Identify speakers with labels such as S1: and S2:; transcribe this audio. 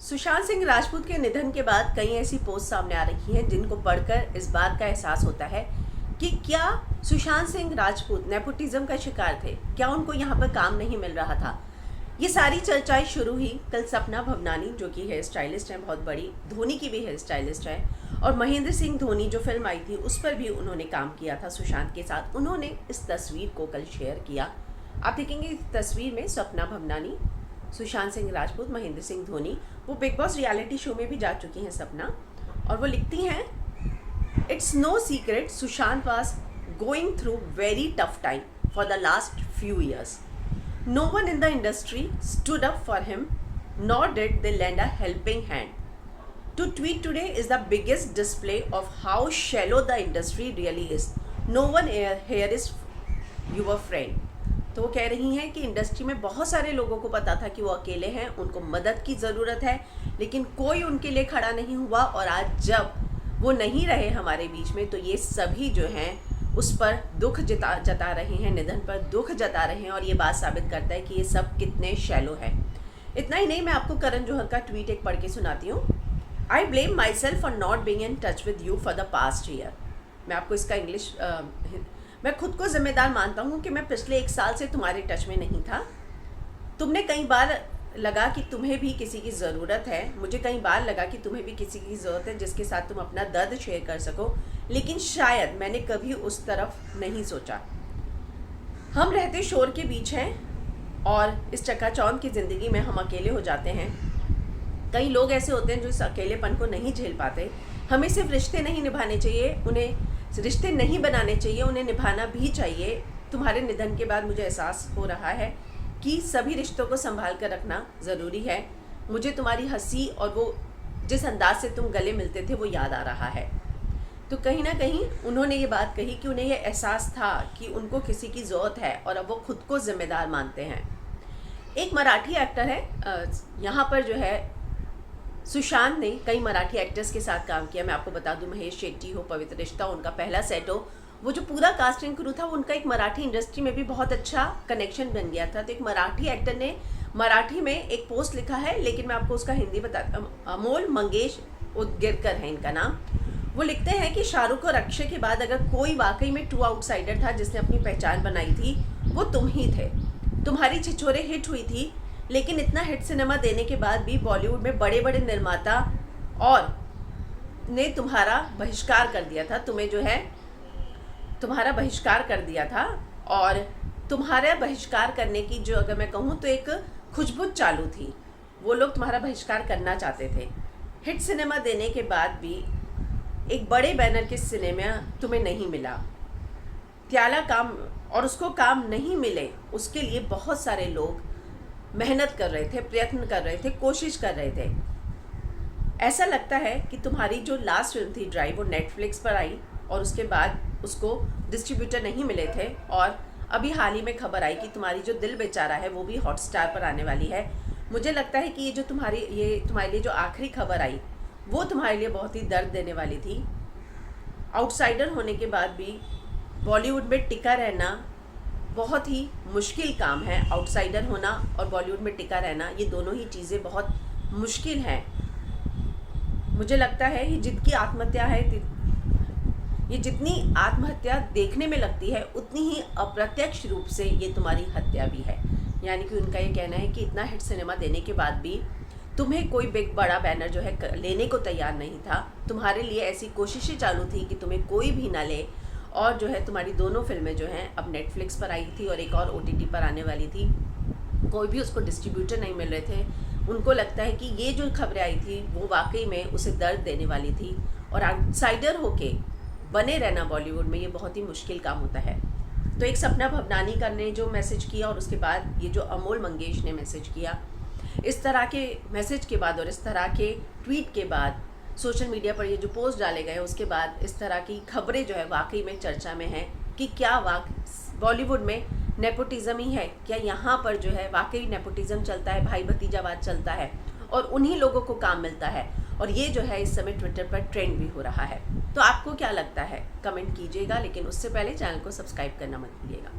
S1: सुशांत सिंह राजपूत के निधन के बाद कई ऐसी पोस्ट सामने आ रही हैं जिनको पढ़कर इस बात का एहसास होता है कि क्या सुशांत सिंह राजपूत नेपोटिज्म का शिकार थे, क्या उनको यहाँ पर काम नहीं मिल रहा था। ये सारी चर्चाएं शुरू हुई कल सपना भवनानी, जो कि हेयर स्टाइलिस्ट हैं बहुत बड़ी, धोनी की भी हेयर स्टाइलिस्ट है, और महेंद्र सिंह धोनी जो फिल्म आई थी उस पर भी उन्होंने काम किया था सुशांत के साथ। उन्होंने इस तस्वीर को कल शेयर किया। आप देखेंगे इस तस्वीर में सपना भवनानी, सुशांत सिंह राजपूत, महेंद्र सिंह धोनी, वो बिग बॉस रियलिटी शो में भी जा चुकी हैं सपना, और वो लिखती हैं, it's no secret Sushant was going through very tough time for the last few years. No one in the industry stood up for him, nor did they lend a helping hand. To tweet today is the biggest display of how shallow the industry really is. No one here is your friend. तो वो कह रही हैं कि industry में बहुत सारे लोगों को पता था कि वो अकेले हैं, उनको मदद की ज़रूरत है, लेकिन कोई उनके लिए खड़ा नहीं हुआ। और आज जब वो नहीं रहे हमारे बीच में, तो ये सभी जो हैं उस पर दुख जता रहे हैं, निधन पर दुख जता रहे हैं, और ये बात साबित करता है कि ये सब कितने शैलो हैं। इतना ही नहीं, मैं आपको करण जौहर का ट्वीट एक पढ़ के सुनाती हूँ। I blame my self for not being in touch with you for the past year. मैं आपको इसका इंग्लिश मैं खुद को जिम्मेदार मानता हूँ कि मैं पिछले 1 साल से तुम्हारे टच में नहीं था. तुमने कई बार लगा कि तुम्हें भी किसी की ज़रूरत है, मुझे कई बार लगा कि तुम्हें भी किसी की ज़रूरत है जिसके साथ तुम अपना दर्द शेयर कर सको, लेकिन शायद मैंने कभी उस तरफ नहीं सोचा. हम रहते शोर के बीच हैं और इस चकाचौंध की ज़िंदगी में हम अकेले हो जाते हैं. कई लोग ऐसे होते हैं जो इस अकेलेपन को नहीं झेल पाते. हमें सिर्फ रिश्ते नहीं निभाने चाहिए, उन्हें रिश्ते नहीं बनाने चाहिए, उन्हें निभाना भी चाहिए. तुम्हारे निधन के बाद मुझे एहसास हो रहा है कि सभी रिश्तों को संभाल कर रखना ज़रूरी है. मुझे तुम्हारी हंसी और वो जिस अंदाज से तुम गले मिलते थे वो याद आ रहा है. तो कहीं ना कहीं उन्होंने ये बात कही कि उन्हें ये एहसास था कि उनको किसी की ज़रूरत है और अब वो खुद को ज़िम्मेदार मानते हैं. एक मराठी एक्टर है, यहाँ पर जो है सुशांत ने कई मराठी एक्टर्स के साथ काम किया. मैं आपको बता दूं, महेश शेट्टी हो, पवित्र रिश्ता उनका पहला सेट हो, वो जो पूरा कास्टिंग क्रू था उनका एक मराठी इंडस्ट्री में भी बहुत अच्छा कनेक्शन बन गया था. तो एक मराठी एक्टर ने मराठी में एक पोस्ट लिखा है, लेकिन मैं आपको उसका हिंदी बताता हूँ. अमोल मंगेश उदगिरकर है इनका नाम. वो लिखते हैं कि शाहरुख और अक्षय के बाद अगर कोई वाकई में ट्रू आउटसाइडर था जिसने अपनी पहचान बनाई थी, वो तुम ही थे. तुम्हारी छिछोरे हिट हुई थी, लेकिन इतना हिट सिनेमा देने के बाद भी बॉलीवुड में बड़े बड़े निर्माता और ने तुम्हारा बहिष्कार कर दिया था. तुम्हें जो है तुम्हारा बहिष्कार कर दिया था, और तुम्हारा बहिष्कार करने की जो अगर मैं कहूँ तो एक खुशबू चालू थी. वो लोग तुम्हारा बहिष्कार करना चाहते थे. हिट सिनेमा देने के बाद भी एक बड़े बैनर के सिनेमा तुम्हें नहीं मिला. त्याला काम और उसको काम नहीं मिले, उसके लिए बहुत सारे लोग मेहनत कर रहे थे, प्रयत्न कर रहे थे, कोशिश कर रहे थे. ऐसा लगता है कि तुम्हारी जो लास्ट फिल्म थी ड्राइव, वो नेटफ्लिक्स पर आई और उसके बाद उसको डिस्ट्रीब्यूटर नहीं मिले थे. और अभी हाल ही में खबर आई कि तुम्हारी जो दिल बेचारा है वो भी हॉटस्टार पर आने वाली है. मुझे लगता है कि ये जो तुम्हारे लिए जो आखिरी खबर आई वो तुम्हारे लिए बहुत ही दर्द देने वाली थी. आउटसाइडर होने के बाद भी बॉलीवुड में टिका रहना बहुत ही मुश्किल काम है. आउटसाइडर होना और बॉलीवुड में टिका रहना, ये दोनों ही चीज़ें बहुत मुश्किल हैं. मुझे लगता है ये जितनी आत्महत्या है, ये जितनी आत्महत्या देखने में लगती है, उतनी ही अप्रत्यक्ष रूप से ये तुम्हारी हत्या भी है. यानी कि उनका ये कहना है कि इतना हिट सिनेमा देने के बाद भी तुम्हें कोई बड़ा बैनर जो है लेने को तैयार नहीं था. तुम्हारे लिए ऐसी कोशिशें चालू थी कि तुम्हें कोई भी ना ले, और जो है तुम्हारी दोनों फिल्में जो हैं अब नेटफ्लिक्स पर आई थी और एक और OTT पर आने वाली थी. कोई भी उसको डिस्ट्रीब्यूटर नहीं मिल रहे थे. उनको लगता है कि ये जो खबरें आई थी वो वाकई में उसे दर्द देने वाली थी, और आउटसाइडर होके बने रहना बॉलीवुड में ये बहुत ही मुश्किल काम होता है. तो एक सपना भवनानी का ने जो मैसेज किया, और उसके बाद ये जो अमोल मंगेश ने मैसेज किया, इस तरह के मैसेज के बाद और इस तरह के ट्वीट के बाद सोशल मीडिया पर ये जो पोस्ट डाले गए, उसके बाद इस तरह की खबरें जो है वाकई में चर्चा में हैं कि क्या बॉलीवुड में नेपोटिज़म ही है, क्या यहाँ पर जो है वाकई नेपोटिज़म चलता है, भाई भतीजावाद चलता है और उन्हीं लोगों को काम मिलता है. और ये जो है इस समय ट्विटर पर ट्रेंड भी हो रहा है. तो आपको क्या लगता है, कमेंट कीजिएगा, लेकिन उससे पहले चैनल को सब्सक्राइब करना मत भूलिएगा.